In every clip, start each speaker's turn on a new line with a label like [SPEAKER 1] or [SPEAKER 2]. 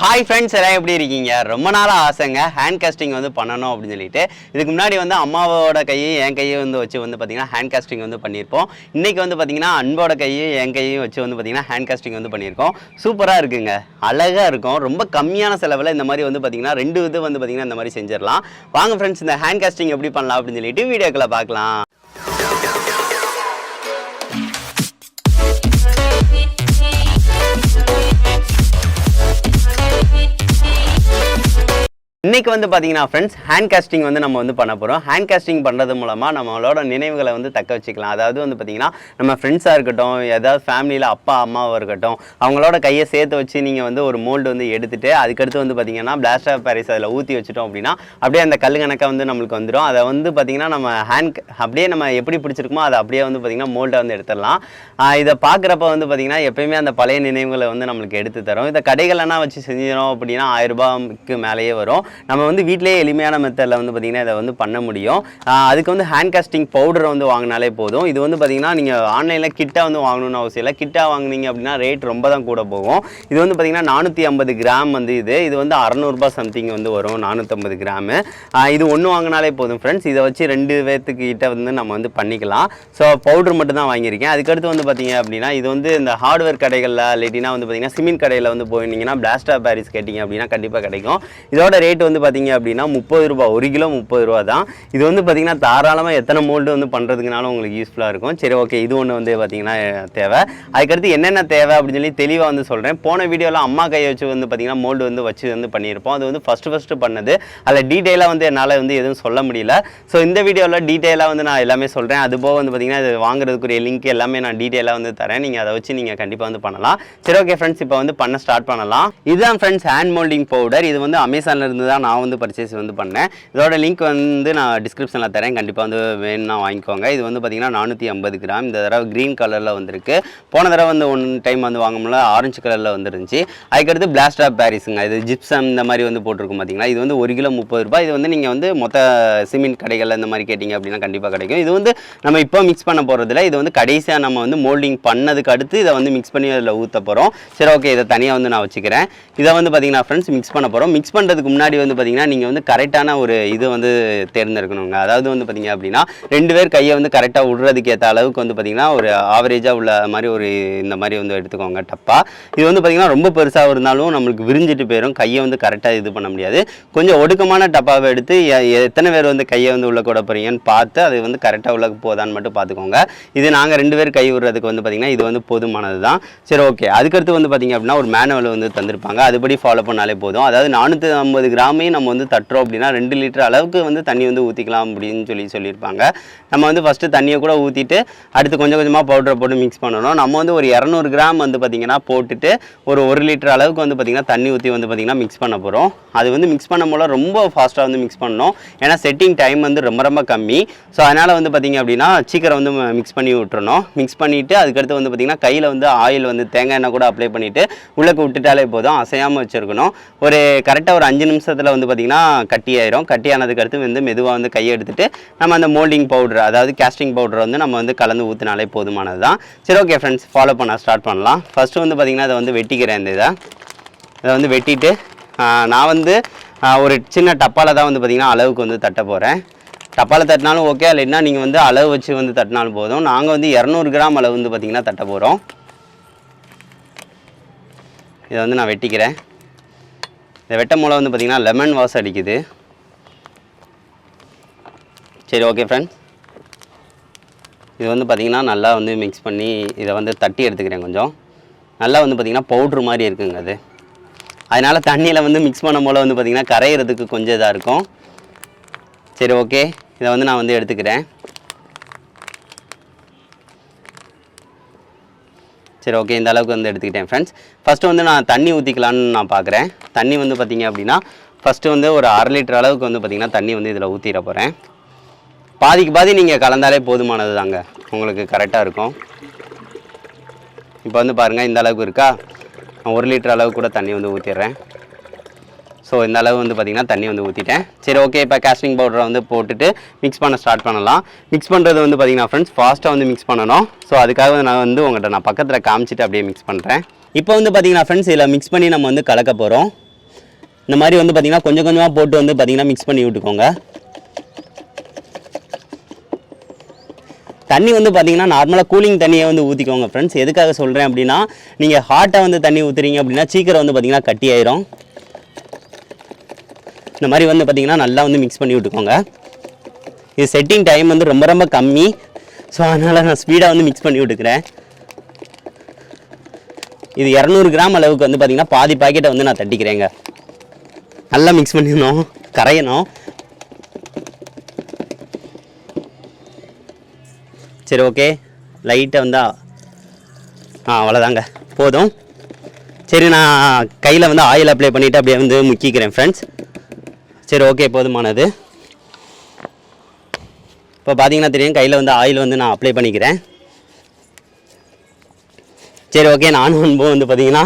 [SPEAKER 1] Hi friends, எல்லாம் எப்படி இருக்கீங்க? ரொம்ப நாளாக ஆசைங்க ஹேண்ட் காஸ்டிங் வந்து பண்ணணும் அப்படின்னு சொல்லிட்டு. இதுக்கு முன்னாடி வந்து அம்மாவோட கையும் என் கையை வந்து வச்சு வந்து பார்த்தீங்கன்னா ஹேண்ட் காஸ்டிங் வந்து பண்ணியிருப்போம். இன்றைக்கி வந்து பார்த்தீங்கன்னா அன்போட கையும் என் கையும் வச்சு வந்து பார்த்தீங்கன்னா ஹேண்ட் காஸ்டிங் வந்து பண்ணியிருக்கோம். சூப்பராக இருக்குங்க, அழகாக இருக்கும். ரொம்ப கம்மியான செலவில் இந்த மாதிரி வந்து பார்த்தீங்கன்னா 2 இது வந்து பார்த்தீங்கன்னா இந்த மாதிரி செஞ்சிடலாம். வாங்க ஃப்ரெண்ட்ஸ், இந்த ஹேண்ட் காஸ்டிங் எப்படி பண்ணலாம் அப்படின்னு சொல்லிட்டு வீடியோக்களை பார்க்கலாம். இன்றைக்கி வந்து பார்த்தீங்கன்னா ஃப்ரெண்ட்ஸ், ஹேண்ட் காஸ்டிங் வந்து நம்ம வந்து பண்ண போகிறோம். ஹேண்ட் காஸ்டிங் பண்ணுறது மூலமாக நம்மளோட நினைவுகளை வந்து தக்க வச்சுக்கலாம். அதாவது வந்து பார்த்திங்கன்னா நம்ம ஃப்ரெண்ட்ஸாக இருக்கட்டும், ஏதாவது ஃபேமிலியில் அப்பா அம்மாவாக இருக்கட்டும், அவங்களோட கையை சேர்த்து வச்சு நீங்கள் வந்து ஒரு மோல்டு வந்து எடுத்துகிட்டு அதுக்கடுத்து வந்து பார்த்திங்கன்னா பிளாஸ்டர் ஆஃப் பாரிஸ் அதில் ஊற்றி வச்சுட்டோம் அப்படின்னா அப்படியே அந்த கல் கணக்காக வந்து நம்மளுக்கு வந்துடும். அதை வந்து பார்த்திங்கன்னா நம்ம ஹேண்ட் அப்படியே நம்ம எப்படி பிடிச்சிருக்குமோ அதை அப்படியே வந்து பார்த்திங்கன்னா மோல்டை வந்து எடுத்துடலாம். இதை பார்க்குறப்ப வந்து பார்த்திங்கன்னா எப்போயுமே அந்த பழைய நினைவுகளை வந்து நம்மளுக்கு எடுத்து தரும். இதை கடைகளெல்லாம் வச்சு செஞ்சிடும் அப்படின்னா 1000 ரூபாய்க்கு மேலேயே வரும். நம்ம வந்து வீட்டிலேயே எளிமையான மெத்தடில் வந்து பார்த்திங்கன்னா இதை வந்து பண்ண முடியும். அதுக்கு வந்து ஹேண்ட் காஸ்டிங் பவுடரை வந்து வாங்கினாலே போதும். இது வந்து பார்த்திங்கன்னா நீங்கள் ஆன்லைனில் கிட்டாக வந்து வாங்கணும்னு அவசியம் இல்லை. கிட்டாக வாங்கினீங்க அப்படின்னா ரேட் ரொம்ப தான் கூட போகும். இது வந்து பார்த்திங்கன்னா 450 கிராம் வந்து இது வந்து 600 ரூபாய் சம்திங் வந்து வரும். 450 கிராமு இது ஒன்று வாங்கினாலே போதும் ஃப்ரெண்ட்ஸ். இதை வச்சு 2 பேர்த்துக்கிட்ட வந்து நம்ம வந்து பண்ணிக்கலாம். ஸோ பவுடர் மட்டும் தான் வாங்கியிருக்கேன். அதுக்கடுத்து வந்து பார்த்திங்க அப்படின்னா இது வந்து இந்த ஹார்ட்வேர் கடைகளில் இல்லாட்டினா வந்து பார்த்திங்கன்னா சிமெண்ட் கடையில் வந்து போயிருந்தீங்கன்னா பிளாஸ்டர் ஆஃப் பாரிஸ் கேட்டிங்க அப்படின்னா கண்டிப்பாக கிடைக்கும். இதோட ரேட் வந்து பார்த்தீங்க அப்படின்னா 30 ரூபாய், 1 கிலோ 30 ரூபா தான். இது வந்து பார்த்தீங்கன்னா தாராளமாக எத்தனை மோல்டு வந்து பண்ணுறதுக்குனாலும் உங்களுக்கு யூஸ்ஃபுல்லாக இருக்கும். சரி, ஓகே, இது ஒன்று வந்து பார்த்தீங்கன்னா தேவை. அதுக்கடுத்து என்னென்ன தேவை அப்படின்னு சொல்லி தெளிவாக வந்து சொல்கிறேன். போன வீடியோவில் அம்மா கையை வச்சு வந்து பார்த்தீங்கன்னா மோல்டு வந்து வச்சு வந்து பண்ணியிருப்போம். அது வந்து ஃபஸ்ட்டு பண்ணது. அதில் டீட்டெயிலாக வந்து என்னால் வந்து எதுவும் சொல்ல முடியல. ஸோ இந்த வீடியோவில் டீட்டெயிலாக வந்து நான் எல்லாமே சொல்கிறேன். அதுபோக வந்து பார்த்தீங்கன்னா இது வாங்குறதுக்குரிய லிங்க் எல்லாமே நான் டீட்டெயிலாக வந்து தரேன். நீங்கள் அதை வச்சு நீங்கள் கண்டிப்பாக வந்து பண்ணலாம். சரி, ஓகே ஃப்ரெண்ட்ஸ், இப்போ வந்து பண்ண ஸ்டார்ட் பண்ணலாம். இதுதான் ஃப்ரெண்ட்ஸ் ஹேண்ட் மோல்டிங் பவுடர். இது வந்து அமேசானில் இருந்து தான் நான் வந்து பர்ச்சேஸ் வந்து பண்ணேன். இதோட லிங்க் வந்து நான் டிஸ்கிரிப்ஷனில் தரேன். கண்டிப்பாக வந்து வேணும்னா வாங்கிக்கோங்க. இது வந்து பார்த்திங்கன்னா 450 கிராம். இந்த தடவை க்ரீன் கலரில் வந்துருக்கு. போன தடவை வந்து ஒன் டைம் வந்து வாங்கும்போது ஆரஞ்சு கலரில் வந்துருந்துச்சு. அதுக்கடுத்து பிளாஸ்டர் ஆஃப் பாரிஸுங்க. இது ஜிப்சம் இந்த மாதிரி வந்து போட்டிருக்கும் பார்த்திங்களா. இது வந்து 1 கிலோ 30 ரூபாய். இது வந்து நீங்கள் வந்து மொத்த சிமெண்ட் கடைகளில் இந்த மாதிரி கேட்டிங்க அப்படின்னா கண்டிப்பாக கிடைக்கும். இது வந்து நம்ம இப்போ மிக்ஸ் பண்ண போகிறதில்ல. இது வந்து கடைசியாக நம்ம வந்து மோல்டிங் பண்ணதுக்கு அடுத்து இதை வந்து மிக்ஸ் பண்ணி அதில் ஊற்ற போகிறோம். சரி, ஓகே, இதை தனியாக வந்து நான் வச்சுக்கிறேன். இதை வந்து பார்த்திங்கன்னா ஃப்ரெண்ட்ஸ் மிக்ஸ் பண்ண போகிறோம். மிக்ஸ் பண்ணுறதுக்கு முன்னாடி வந்து பார்த்திங்கன்னா நீங்கள் வந்து கரெக்டான ஒரு இது வந்து தேர்ந்தெடுக்கணுங்க. அதாவது வந்து பார்த்திங்க அப்படின்னா 2 பேர் கையை வந்து கரெக்டாக விடுறதுக்கு ஏற்ற அளவுக்கு வந்து பார்த்திங்கன்னா ஒரு ஆவரேஜாக உள்ள மாதிரி ஒரு இந்த மாதிரி வந்து எடுத்துக்கோங்க டப்பா. இது வந்து பார்த்திங்கன்னா ரொம்ப பெருசாக இருந்தாலும் நம்மளுக்கு விரிஞ்சிட்டு போயிடும். கையை வந்து கரெக்டாக இது பண்ண முடியாது. கொஞ்சம் ஒடுக்கமான டப்பாவை எடுத்து எத்தனை பேர் வந்து கையை வந்து உள்ள கூட போகிறீங்கன்னு பார்த்து அது வந்து கரெக்டாக உள்ள போதான்னு மட்டும் பார்த்துக்கோங்க. இது நாங்கள் 2 பேர் கை விடுறதுக்கு வந்து பார்த்திங்கன்னா இது வந்து போதுமானது தான். சரி, ஓகே. அதுக்கடுத்து வந்து பார்த்திங்க அப்படின்னா ஒரு மேனுவல் வந்து தந்திருப்பாங்க. அதுபடி ஃபாலோ பண்ணாலே போதும். அதாவது 450 கிராமையும் நம்ம வந்து தட்டுறோம் அப்படின்னா 2 லிட்டர் அளவுக்கு வந்து தண்ணி வந்து ஊற்றிக்கலாம் அப்படின்னு சொல்லியிருப்பாங்க. நம்ம வந்து ஃபஸ்ட்டு தண்ணியை கூட ஊற்றிட்டு அடுத்து கொஞ்சம் கொஞ்சமாக பவுடரை போட்டு மிக்ஸ் பண்ணணும். நம்ம வந்து ஒரு 200 கிராம் வந்து பார்த்திங்கன்னா போட்டுட்டு ஒரு 1 லிட்டர் அளவுக்கு வந்து பார்த்திங்கன்னா தண்ணி ஊற்றி வந்து பார்த்திங்கன்னா மிக்ஸ் பண்ண போகிறோம். அது வந்து மிக்ஸ் பண்ண போல ரொம்ப ஃபாஸ்ட்டாக வந்து மிக்ஸ் பண்ணணும். ஏன்னா செட்டிங் டைம் வந்து ரொம்ப கம்மி. ஸோ அதனால் வந்து பார்த்திங்க அப்படின்னா சீக்கிரம் வந்து மிக்ஸ் பண்ணி விட்டுறணும். மிக்ஸ் பண்ணிவிட்டு அதுக்கடுத்து வந்து பார்த்திங்கன்னா கையில் வந்து ஆயில் வந்து தேங்காய் எண்ணெய் கூட அப்ளை பண்ணிவிட்டு உள்ளக்கு விட்டுட்டாலே போதும். அசையாமல் வச்சுருக்கணும். ஒரு கரெக்டாக ஒரு 5 நிமிஷத்தில் வந்து பார்த்திங்கன்னா கட்டியாயிரும். கட்டியானதுக்கு அடுத்து வந்து மெதுவாக வந்து கையை எடுத்துகிட்டு நம்ம அந்த மோல்டிங் பவுடர், அதாவது கேஸ்டிங் பவுடர் வந்து நம்ம வந்து கலந்து ஊற்றினாலே போதுமானது தான். சரி, ஓகே ஃப்ரெண்ட்ஸ், ஃபாலோ பண்ண ஸ்டார்ட் பண்ணலாம். ஃபஸ்ட்டு வந்து பார்த்திங்கன்னா இதை வந்து வெட்டிக்கிறேன். இதை வந்து வெட்டிட்டு நான் வந்து ஒரு சின்ன டப்பாவில் தான் வந்து பார்த்திங்கன்னா அளவுக்கு வந்து தட்ட போகிறேன். டப்பாவில் தட்டினாலும் ஓகே, இல்லைன்னா நீங்கள் வந்து அளவு வச்சு வந்து தட்டினாலும் போதும். நாங்கள் வந்து 200 கிராம் அளவு வந்து பார்த்திங்கன்னா தட்ட போகிறோம். இதை வந்து நான் வெட்டிக்கிறேன். இந்த வெட்ட மூலம் வந்து பார்த்திங்கன்னா லெமன் வாசம் அடிக்குது. சரி, ஓகே ஃப்ரெண்ட்ஸ், இது வந்து பார்த்திங்கன்னா நல்லா வந்து மிக்ஸ் பண்ணி இதை வந்து தட்டி எடுத்துக்கிறேன். கொஞ்சம் நல்லா வந்து பார்த்திங்கன்னா பவுட்ரு மாதிரி இருக்குங்க அது. அதனால் தண்ணியில் வந்து மிக்ஸ் பண்ண போல் வந்து பார்த்திங்கன்னா கரையிறதுக்கு கொஞ்சம் இதாக இருக்கும். சரி, ஓகே, இதை வந்து நான் வந்து எடுத்துக்கிறேன். சரி, ஓகே, இந்த அளவுக்கு வந்து எடுத்துக்கிட்டேன் ஃப்ரெண்ட்ஸ். ஃபஸ்ட்டு வந்து நான் தண்ணி ஊற்றிக்கலான்னு நான் பார்க்குறேன். தண்ணி வந்து பார்த்திங்க அப்படின்னா ஃபஸ்ட்டு வந்து ஒரு 1/2 லிட்டர் அளவுக்கு வந்து பார்த்திங்கன்னா தண்ணி வந்து இதில் ஊற்றிட போகிறேன். பாதிக்கு பாதி நீங்கள் கலந்தாலே போதுமானது தாங்க, உங்களுக்கு கரெக்டாக இருக்கும். இப்போ வந்து பாருங்கள், இந்த அளவுக்கு இருக்கா. 1 லிட்டர் அளவுக்கு கூட தண்ணி வந்து ஊற்றிடுறேன். ஸோ இந்த அளவு வந்து பார்த்திங்கன்னா தண்ணி வந்து ஊற்றிட்டேன். சரி, ஓகே, இப்போ கேஸ்டிங் பவுடரை வந்து போட்டுட்டு மிக்ஸ் பண்ண ஸ்டார்ட் பண்ணலாம். மிக்ஸ் பண்ணுறது வந்து பார்த்திங்கன்னா ஃப்ரெண்ட்ஸ் ஃபாஸ்ட்டாக வந்து மிக்ஸ் பண்ணணும். ஸோ அதுக்காக நான் வந்து உங்கள்கிட்ட நான் பக்கத்தில் காமிச்சிட்டு அப்படியே மிக்ஸ் பண்ணுறேன். இப்போ வந்து பார்த்திங்கன்னா ஃப்ரெண்ட்ஸ் இதில் மிக்ஸ் பண்ணி நம்ம வந்து கலக்க போகிறோம். இந்த மாதிரி வந்து பார்த்திங்கன்னா கொஞ்சம் கொஞ்சமாக போட்டு வந்து பார்த்திங்கன்னா மிக்ஸ் பண்ணி விட்டுக்கோங்க. தண்ணி வந்து பார்த்திங்கன்னா நார்மலாக கூலிங் தண்ணியை வந்து ஊற்றிக்கோங்க ஃப்ரெண்ட்ஸ். எதுக்காக சொல்கிறேன் அப்படின்னா, நீங்கள் ஹாட்டாக வந்து தண்ணி ஊற்றுறீங்க அப்படின்னா சீக்கிரம் வந்து பார்த்திங்கன்னா கட்டி ஆயிரும். இந்த மாதிரி வந்து பார்த்திங்கன்னா நல்லா வந்து மிக்ஸ் பண்ணி விட்டுக்கோங்க. இது செட்டிங் டைம் வந்து ரொம்ப ரொம்ப கம்மி. ஸோ அதனால் நான் ஸ்பீடாக வந்து மிக்ஸ் பண்ணி விட்டுக்கிறேன். இது 200 கிராம் அளவுக்கு வந்து பார்த்திங்கன்னா பாதி பாக்கெட்டை வந்து நான் தட்டிக்கிறேங்க. நல்லா மிக்ஸ் பண்ணிடணும், கரையணும். சரி ஓகே, லைட்டாக வந்தா அவ்வளோதாங்க, போதும். சரி நான் கையில் வந்து ஆயில் அப்ளை பண்ணிவிட்டு அப்படியே வந்து முக்கிக்கிறேன் ஃப்ரெண்ட்ஸ். சரி ஓகே, போதுமானது. இப்போ பார்த்தீங்கன்னா தெரியும், கையில் வந்து ஆயில் வந்து நான் அப்ளை பண்ணிக்கிறேன். சரி ஓகே, நானும் அனுபவம் வந்து பார்த்திங்கன்னா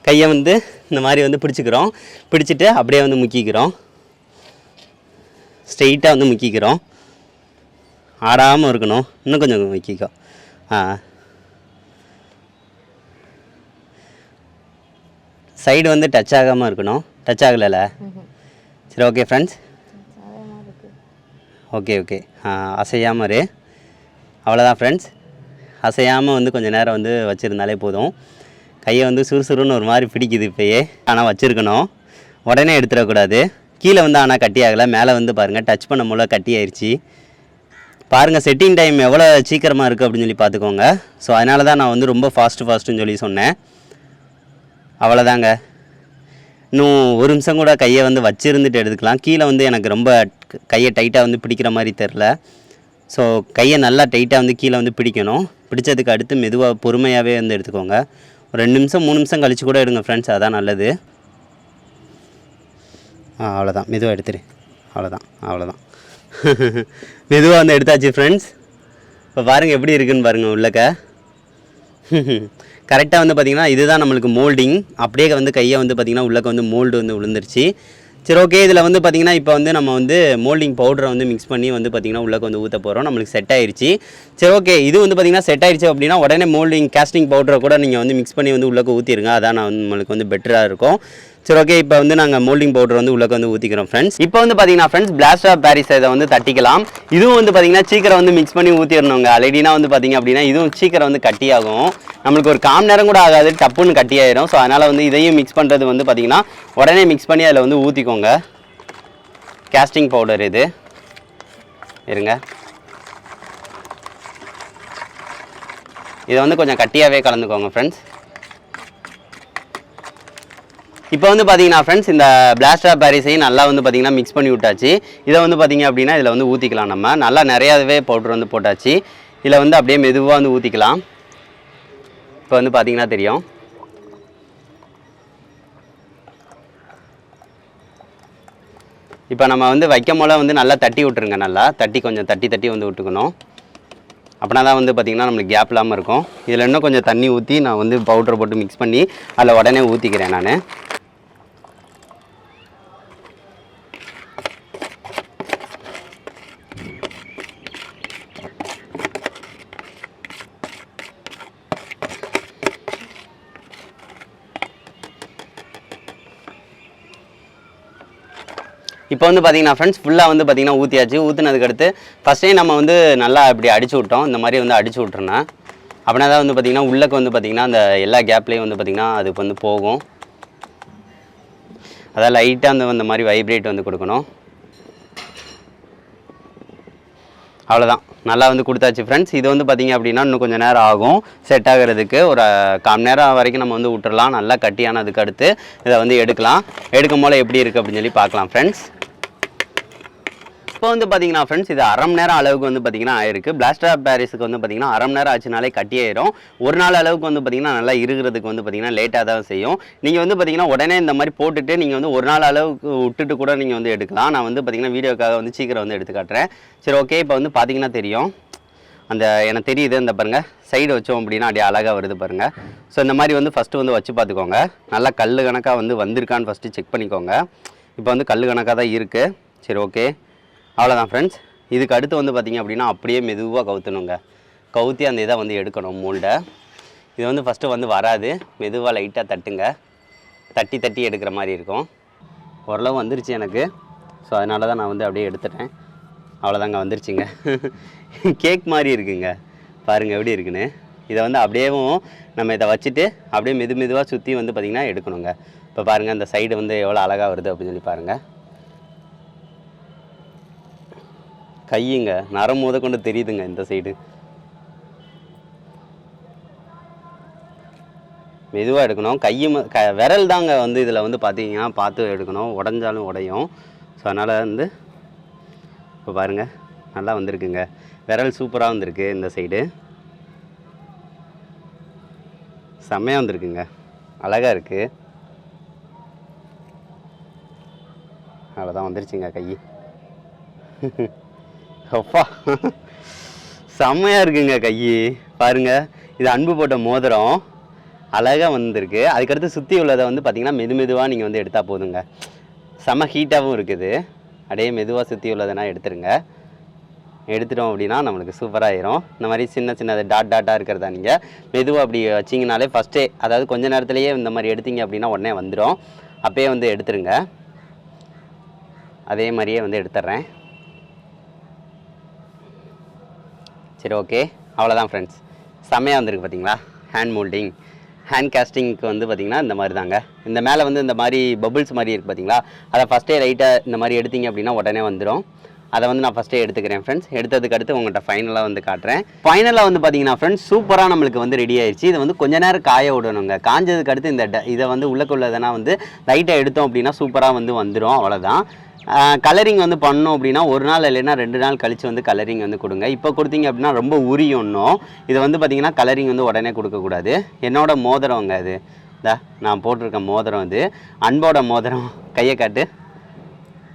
[SPEAKER 1] கையை வந்து இந்த மாதிரி வந்து பிடிச்சிக்கிறோம். பிடிச்சிட்டு அப்படியே வந்து முக்கிக்கிறோம். ஸ்ட்ரெயிட்டாக வந்து முக்கிக்கிறோம், ஆடாமல் இருக்கணும். இன்னும் கொஞ்சம் முக்கிக்கோ. சைடு வந்து டச் ஆகாமல் இருக்கணும். டச் ஆகலைல்ல? சரி ஓகே ஃப்ரெண்ட்ஸ். ஓகே ஓகே, அசையாமல் இரு. அவ்வளோதான் ஃப்ரெண்ட்ஸ். அசையாமல் வந்து கொஞ்சம் நேரம் வந்து வச்சுருந்தாலே போதும். கையை வந்து சுறுசுறுன்னு ஒரு மாதிரி பிடிக்குது இப்போயே. ஆனால் வச்சுருக்கணும், உடனே எடுத்துடக்கூடாது. கீழே வந்து ஆனால் கட்டி ஆகலை, மேலே வந்து பாருங்கள் டச் பண்ண போல கட்டி ஆயிடுச்சு. பாருங்கள் செட்டிங் டைம் எவ்வளோ சீக்கிரமாக இருக்குது அப்படின்னு சொல்லி பார்த்துக்கோங்க. ஸோ அதனால தான் நான் வந்து ரொம்ப ஃபாஸ்ட்டுன்னு சொல்லி சொன்னேன். அவ்வளோதாங்க. இன்னும் ஒரு நிமிஷம் கூட கையை வந்து வச்சுருந்துட்டு எடுத்துக்கலாம். கீழே வந்து எனக்கு ரொம்ப கையை டைட்டாக வந்து பிடிக்கிற மாதிரி தெரில. ஸோ கையை நல்லா டைட்டாக வந்து கீழே வந்து பிடிக்கணும். பிடிச்சதுக்கு அடுத்து மெதுவாக பொறுமையாகவே வந்து எடுத்துக்கோங்க. ஒரு 2 நிமிஷம் 3 நிமிஷம் கழித்து கூட எடுங்க ஃப்ரெண்ட்ஸ், அதான் நல்லது. அவ்வளோதான், மெதுவாக எடுத்துரு. அவ்வளோதான் மெதுவாக வந்து எடுத்தாச்சு ஃப்ரெண்ட்ஸ். இப்போ பாருங்கள் எப்படி இருக்குதுன்னு பாருங்கள் உள்ளக்க. கரெக்டாக வந்து பார்த்திங்கன்னா இதுதான் நம்மளுக்கு மோல்டிங். அப்படியே வந்து கையை வந்து பார்த்திங்கன்னா உள்ளக்க வந்து மோல்டு வந்து விழுந்துருச்சு. சரி ஓகே, இதில் வந்து பார்த்திங்கன்னா இப்போ வந்து நம்ம வந்து மோல்டிங் பவுடரை வந்து மிக்ஸ் பண்ணி வந்து பார்த்திங்கன்னா உள்ளக்க வந்து ஊற்ற போகிறோம். நம்மளுக்கு செட் ஆயிடுச்சு. சரி ஓகே, இது வந்து பார்த்திங்கன்னா செட் ஆயிடுச்சு அப்படின்னா உடனே மோல்டிங் கேஸ்டிங் பவுடரை கூட நீங்கள் வந்து மிக்ஸ் பண்ணி வந்து உள்ளக்க ஊற்றிடுங்க. அதான் நம்மளுக்கு வந்து பெட்டராக இருக்கும். சரி ஓகே, இப்போ வந்து நாங்கள் மோல்டிங் பவுடர் வந்து உள்ளக்க வந்து ஊற்றிக்கிறோம் ஃப்ரெண்ட்ஸ். இப்போ வந்து பார்த்தீங்கன்னா ஃப்ரெண்ட்ஸ் பிளாஸ்டர் ஆஃப் பாரிஸ் இதை வந்து தட்டிக்கலாம். இதுவும் வந்து பார்த்தீங்கன்னா சீக்கிரம் வந்து மிக்ஸ் பண்ணி ஊற்றிடணுங்க. ஆல்ரெடினா வந்து பார்த்தீங்க அப்படின்னா இதுவும் சீக்கிரம் வந்து கட்டியாகும். நம்மளுக்கு ஒரு காம் நேரம் கூட ஆகாது, டப்புன்னு கட்டி ஆயிரும். ஸோ அதனால் வந்து இதையும் மிக்ஸ் பண்ணுறது வந்து பார்த்தீங்கன்னா உடனே மிக்ஸ் பண்ணி அதில் வந்து ஊற்றிக்கோங்க. கேஸ்டிங் பவுடர் இது இருங்க. இதை வந்து கொஞ்சம் கட்டியாகவே கலந்துக்கோங்க ஃப்ரெண்ட்ஸ். இப்போ வந்து பார்த்தீங்கன்னா ஃப்ரெண்ட்ஸ் இந்த பிளாஸ்டர் ஆஃப் பாரிஸையும் நல்லா வந்து பார்த்தீங்கன்னா மிக்ஸ் பண்ணி விட்டாச்சு. இதை வந்து பார்த்தீங்க அப்படின்னா இதில் வந்து ஊற்றிக்கலாம். நம்ம நல்லா நிறையாவே பவுடர் வந்து போட்டாச்சு. இதில் வந்து அப்படியே மெதுவாக வந்து ஊற்றிக்கலாம். இப்போ வந்து பார்த்தீங்கன்னா தெரியும். இப்போ நம்ம வந்து வைக்கும் போல வந்து நல்லா தட்டி விட்டுருங்க. நல்லா கொஞ்சம் தட்டி வந்து விட்டுக்கணும். அப்படின்னா தான் வந்து பார்த்திங்கன்னா நம்மளுக்கு கேப் இல்லாமல் இருக்கும். இதில் இன்னும் கொஞ்சம் தண்ணி ஊற்றி நான் வந்து பவுடரை போட்டு மிக்ஸ் பண்ணி அதில் உடனே ஊற்றிக்கிறேன் நான். இப்போ வந்து பார்த்தீங்கன்னா ஃப்ரெண்ட்ஸ் ஃபுல்லாக வந்து பார்த்தீங்கன்னா ஊற்றியாச்சு. ஊற்றினதுக்கடுத்து ஃபஸ்ட்டே நம்ம வந்து நல்லா இப்படி அடிச்சு விட்டோம். இந்த மாதிரி வந்து அடிச்சு விட்ருனேன். அப்படின்னா தான் வந்து பார்த்திங்கன்னா உள்ளக்கு வந்து பார்த்திங்கன்னா அந்த எல்லா கேப்லேயும் வந்து பார்த்திங்கன்னா அதுக்கு வந்து போகும். அதாவது லைட்டாக அந்த மாதிரி வைப்ரேட் வந்து கொடுக்கணும். அவ்வளோதான், நல்லா வந்து கொடுத்தாச்சு ஃப்ரெண்ட்ஸ். இது வந்து பார்த்திங்க அப்படின்னா இன்னும் கொஞ்சம் நேரம் ஆகும் செட் ஆகிறதுக்கு. ஒரு 1/4 மணி நேரம் வரைக்கும் நம்ம வந்து விட்டுறலாம். நல்லா கட்டியானதுக்கு அடுத்து இதை வந்து எடுக்கலாம். எடுக்கும் போல் எப்படி இருக்குது அப்படின்னு சொல்லி பார்க்கலாம் ஃப்ரெண்ட்ஸ். இப்போ வந்து பார்த்தீங்கன்னா ஃப்ரெண்ட்ஸ் இது 1/2 மணி நேரம் அளவுக்கு வந்து பார்த்தீங்கன்னா ஆயிருக்கு. பிளாஸ்டர் ஆஃப் பாரிஸுக்கு வந்து பார்த்தீங்கன்னா 1/2 மணி நேரம் ஆச்சுனாலே கட்டியாயிரும். ஒரு நாள் அளவுக்கு வந்து பார்த்தீங்கன்னா நல்லா இருக்கிறதுக்கு வந்து பார்த்தீங்கன்னா லேட்டாக தான் செய்யும். நீங்கள் வந்து பார்த்தீங்கன்னா உடனே இந்த மாதிரி போட்டுட்டு நீங்கள் வந்து ஒரு நாள் அளவுக்கு விட்டுட்டு கூட நீங்கள் வந்து எடுக்கலாம். நான் வந்து பார்த்தீங்கன்னா வீடியோக்காக வந்து சீக்கிரம் வந்து எடுத்து காட்டுறேன். சரி ஓகே, இப்போ வந்து பார்த்தீங்கன்னா தெரியும் அந்த எனக்கு தெரியுது. இந்த பாருங்கள் சைடு வச்சோம் அப்படின்னா அப்படியே அழகாக வருது பாருங்கள். ஸோ இந்த மாதிரி வந்து ஃபஸ்ட்டு வந்து வச்சு பார்த்துக்கோங்க. நல்லா கல் கணக்காக வந்து வந்திருக்கான்னு ஃபஸ்ட்டு செக் பண்ணிக்கோங்க. இப்போ வந்து கல் கணக்காக தான் இருக்குது. சரி ஓகே, அவ்வளோதான் ஃப்ரெண்ட்ஸ். இதுக்கு அடுத்து வந்து பார்த்திங்க அப்படின்னா அப்படியே மெதுவாக கவுத்தணுங்க. கவுத்தி அந்த இதை வந்து எடுக்கணும் மோல்டை. இது வந்து ஃபஸ்ட்டு வந்து வராது. மெதுவாக லைட்டாக தட்டுங்க. தட்டி எடுக்கிற மாதிரி இருக்கும். ஓரளவு வந்துருச்சு எனக்கு. ஸோ அதனால தான் நான் வந்து அப்படியே எடுத்துட்டேன். அவ்வளோதாங்க, வந்துருச்சுங்க. கேக் மாதிரி இருக்குங்க, பாருங்கள் எப்படி இருக்குன்னு. இதை வந்து அப்படியேவும் நம்ம இதை வச்சுட்டு அப்படியே மெதுவாக சுற்றி வந்து பார்த்திங்கன்னா எடுக்கணுங்க. இப்போ பாருங்கள் இந்த சைடு வந்து எவ்வளோ அழகாக வருது அப்படின்னு சொல்லி பாருங்கள். கையுங்க நரம் முத கொண்டு தெரியுதுங்க இந்த சைடு. மெதுவாக எடுக்கணும். விரல் தாங்க வந்து இதில் வந்து பார்த்தீங்கன்னா பார்த்து எடுக்கணும், உடஞ்சாலும் உடையும். ஸோ அதனால் வந்து இப்போ பாருங்கள் நல்லா வந்திருக்குங்க. விரல் சூப்பராக வந்திருக்கு. இந்த சைடு செம்மையாக வந்திருக்குங்க, அழகாக இருக்குது. அவ்வளோதான் வந்துருச்சுங்க கை. அப்பா செம்மையாக இருக்குங்க கை. பாருங்கள், இது அன்பு போட்ட மோதிரம் அழகாக வந்திருக்கு. அதுக்கடுத்து சுற்றி உள்ளதை வந்து பார்த்திங்கன்னா மெதுவாக நீங்கள் வந்து எடுத்தால் போதுங்க. செம்ம ஹீட்டாகவும் இருக்குது. அப்படியே மெதுவாக சுற்றி உள்ளதைனா எடுத்துருங்க. எடுத்துட்டோம் அப்படின்னா நம்மளுக்கு சூப்பராகிடும். இந்த மாதிரி சின்ன டாட்டாக இருக்கிறதா நீங்கள் மெதுவாக அப்படி வச்சிங்கனாலே ஃபஸ்ட்டே, அதாவது கொஞ்சம் நேரத்துலேயே இந்த மாதிரி எடுத்தீங்க அப்படின்னா உடனே வந்துடும். அப்போயே வந்து எடுத்துருங்க. அதே மாதிரியே வந்து எடுத்துட்றேன். சரி, ஓகே, அவ்வளோதான் ஃப்ரெண்ட்ஸ். செம்மையாக வந்திருக்கு பார்த்தீங்களா. ஹேண்ட் மோல்டிங், ஹேண்ட் காஸ்டிங்க்கு வந்து பார்த்திங்கன்னா இந்த மாதிரி தாங்க. இந்த மேலே வந்து இந்த மாதிரி பபுள்ஸ் மாதிரி இருக்குது பார்த்தீங்களா, அதை ஃபஸ்ட்டே லைட்டாக இந்த மாதிரி எடுத்தீங்க அப்படின்னா உடனே வந்துடும். அதை வந்து நான் ஃபஸ்ட்டே எடுத்துக்கிறேன் ஃப்ரெண்ட்ஸ். எடுத்ததுக்கு அடுத்து உங்கள்கிட்ட ஃபைனலாக வந்து காட்டுறேன். ஃபைனலாக வந்து பார்த்தீங்கன்னா ஃப்ரெண்ட்ஸ் சூப்பராக நம்மளுக்கு வந்து ரெடி ஆயிடுச்சு. இதை வந்து கொஞ்ச நேரம் காய விடணுங்க. காஞ்சதுக்கு அடுத்து இதை வந்து உள்ளக்குள்ளதுனா வந்து லைட்டாக எடுத்தோம் அப்படின்னா சூப்பராக வந்து வந்துடும். அவ்வளோதான். கலரிங் வந்து பண்ணோம் அப்படின்னா ஒரு நாள் இல்லைன்னா 2 நாள் கழித்து வந்து கலரிங் வந்து கொடுங்க. இப்போ கொடுத்தீங்க அப்படின்னா ரொம்ப உரியணும். இதை வந்து பார்த்திங்கன்னா கலரிங் வந்து உடனே கொடுக்கக்கூடாது. என்னோடய மோதிரங்க அது, நான் போட்டிருக்க மோதிரம் இது அன்போட மோதிரம். கையை காட்டு.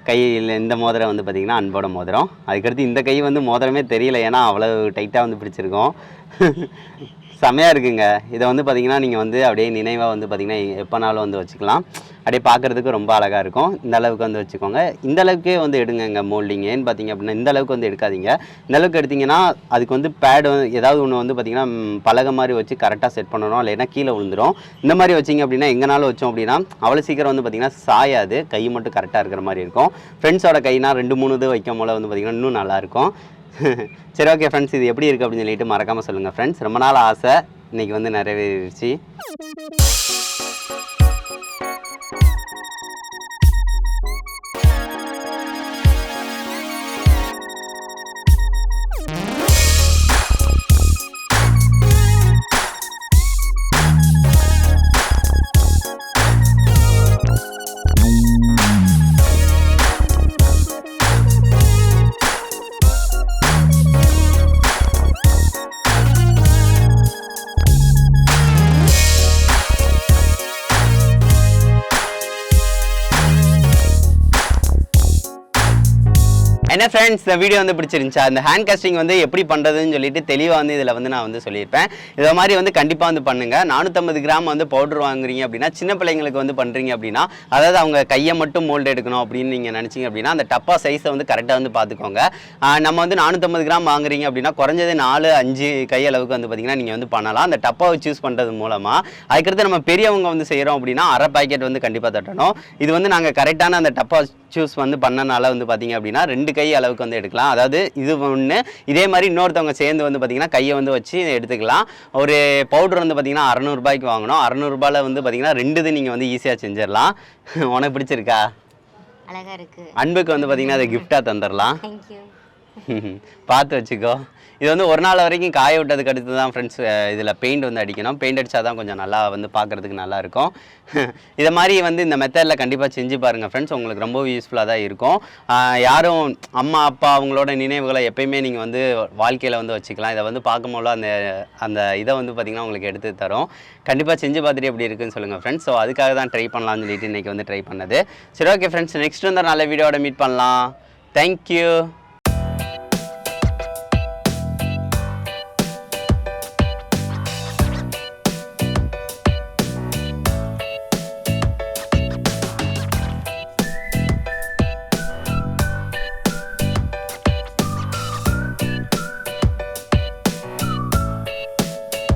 [SPEAKER 1] கையில் இந்த மோதிரம் வந்து பார்த்திங்கன்னா அன்போட மோதிரம். அதுக்கடுத்து இந்த கை வந்து மோதிரமே தெரியல, ஏன்னா அவ்வளோ டைட்டாக வந்து பிடிச்சிருக்கோம். செமையாக இருக்குங்க. இதை வந்து பார்த்திங்கன்னா நீங்கள் வந்து அப்படியே நினைவாக வந்து பார்த்திங்கன்னா எப்போனாலும் வந்து வச்சுக்கலாம். அப்படியே பார்க்குறதுக்கு ரொம்ப அழகாக இருக்கும். இந்த அளவுக்கு வந்து வச்சுக்கோங்க. இந்த அளவுக்கே வந்து எடுங்க மோல்டிங். ஏன்னு பார்த்திங்க அப்படின்னா இந்த அளவுக்கு வந்து எடுக்காதீங்க. இந்த அளவுக்கு எடுத்திங்கன்னா அதுக்கு வந்து பேடு ஏதாவது ஒன்று வந்து பார்த்திங்கன்னா பலகை மாதிரி வச்சு கரெக்டாக செட் பண்ணணும், இல்லைன்னா கீழே விழுந்துடும். இந்த மாதிரி வச்சிங்க அப்படின்னா எங்கேனாலும் வச்சோம் அப்படின்னா அவ்வளோ சீக்கிரம் வந்து பார்த்திங்கன்னா சாயாது. கை மட்டும் கரெக்டாக இருக்கிற மாதிரி இருக்கும். ஃப்ரெண்ட்ஸோட கைனா 2-3 இது வைக்கும் போல் வந்து பார்த்திங்கன்னா இன்னும் நல்லாயிருக்கும். சரி, ஓகே ஃப்ரெண்ட்ஸ், இது எப்படி இருக்குது அப்படின்னு சொல்லிட்டு மறக்காமல் சொல்லுங்கள் ஃப்ரெண்ட்ஸ். ரொம்ப நாள் ஆசை இன்றைக்கி வந்து நிறைவேறிடுச்சு. என்ன ஃப்ரெண்ட்ஸ், இந்த வீடியோ வந்து பிடிச்சிருந்துச்சா? இந்த ஹேண்ட் காஸ்டிங் வந்து எப்படி பண்ணுறதுன்னு சொல்லிட்டு தெளிவாக வந்து இதில் வந்து நான் வந்து சொல்லியிருப்பேன். இதை மாதிரி வந்து கண்டிப்பாக வந்து பண்ணுங்கள். 450 கிராம் வந்து பவுடர் வாங்குறீங்க அப்படின்னா, சின்ன பிள்ளைங்களுக்கு வந்து பண்ணுறீங்க அப்படின்னா, அதாவது அவங்க கையை மட்டும் மோல்டு எடுக்கணும் அப்படின்னு நீங்கள் நினச்சிங்க அப்படின்னா அந்த டப்பா சைஸை வந்து கரெக்டாக வந்து பார்த்துக்கோங்க. நம்ம வந்து 450 கிராம் வாங்குறீங்க அப்படின்னா குறைஞ்சது 4-5 கை அளவுக்கு வந்து பார்த்திங்கன்னா நீங்கள் வந்து பண்ணலாம். அந்த டப்பாவை சூஸ் பண்ணுறது மூலமாக. அதுக்கடுத்து நம்ம பெரியவங்க வந்து செய்கிறோம் அப்படின்னா அரை பாக்கெட் வந்து கண்டிப்பாக தட்டணும். இது வந்து நாங்கள் கரெக்டான அந்த டப்பா சூஸ் வந்து பண்ணனால வந்து பார்த்திங்க அப்படின்னா 2 கை அளவுக்கு வந்து எடுக்கலாம். அதாவது இது ஒன்று, இதே மாதிரி இன்னொருத்தவங்க சேர்ந்து வந்து பார்த்திங்கன்னா கையை வந்து வச்சு எடுத்துக்கலாம். ஒரு பவுடர் வந்து பார்த்திங்கன்னா 600 ரூபாய்க்கு வாங்கணும். 600 ரூபாயில் வந்து பார்த்திங்கன்னா 2 இது நீங்கள் வந்து ஈஸியாக செஞ்சிடலாம். உனக்கு பிடிச்சிருக்கா?
[SPEAKER 2] அழகாக இருக்குது.
[SPEAKER 1] அன்புக்கு வந்து பார்த்திங்கன்னா அதை கிஃப்டாக தந்துடலாம்.
[SPEAKER 2] தேங்க்யூ.
[SPEAKER 1] பார்த்து வச்சுக்கோ. இது வந்து ஒரு நாள் வரைக்கும் காய விட்டதுக்கு அடுத்து தான் ஃப்ரெண்ட்ஸ் இதில் பெயிண்ட் வந்து அடிக்கணும். பெயிண்ட் அடித்தா தான் கொஞ்சம் நல்லா வந்து பார்க்குறதுக்கு நல்லாயிருக்கும். இதை மாதிரி வந்து இந்த மெத்தடில் கண்டிப்பாக செஞ்சு பாருங்கள் ஃப்ரெண்ட்ஸ். உங்களுக்கு ரொம்ப யூஸ்ஃபுல்லாக தான் இருக்கும். யாரும் அம்மா அப்பா அவங்களோட நினைவுகளை எப்பயுமே நீங்கள் வந்து வாழ்க்கையில் வந்து வச்சுக்கலாம். இதை வந்து பார்க்கும்போது அந்த இதை வந்து பார்த்திங்கன்னா உங்களுக்கு எடுத்து தரும். கண்டிப்பாக செஞ்சு பார்த்துட்டு எப்படி இருக்குன்னு சொல்லுங்கள் ஃப்ரெண்ட்ஸ். ஸோ அதுக்காக தான் ட்ரை பண்ணலாம்னு சொல்லிட்டு இன்றைக்கி வந்து ட்ரை பண்ணது. சரி, ஓகே ஃப்ரெண்ட்ஸ், நெக்ஸ்ட் வந்து நல்ல வீடியோட மீட் பண்ணலாம். தேங்க்யூ.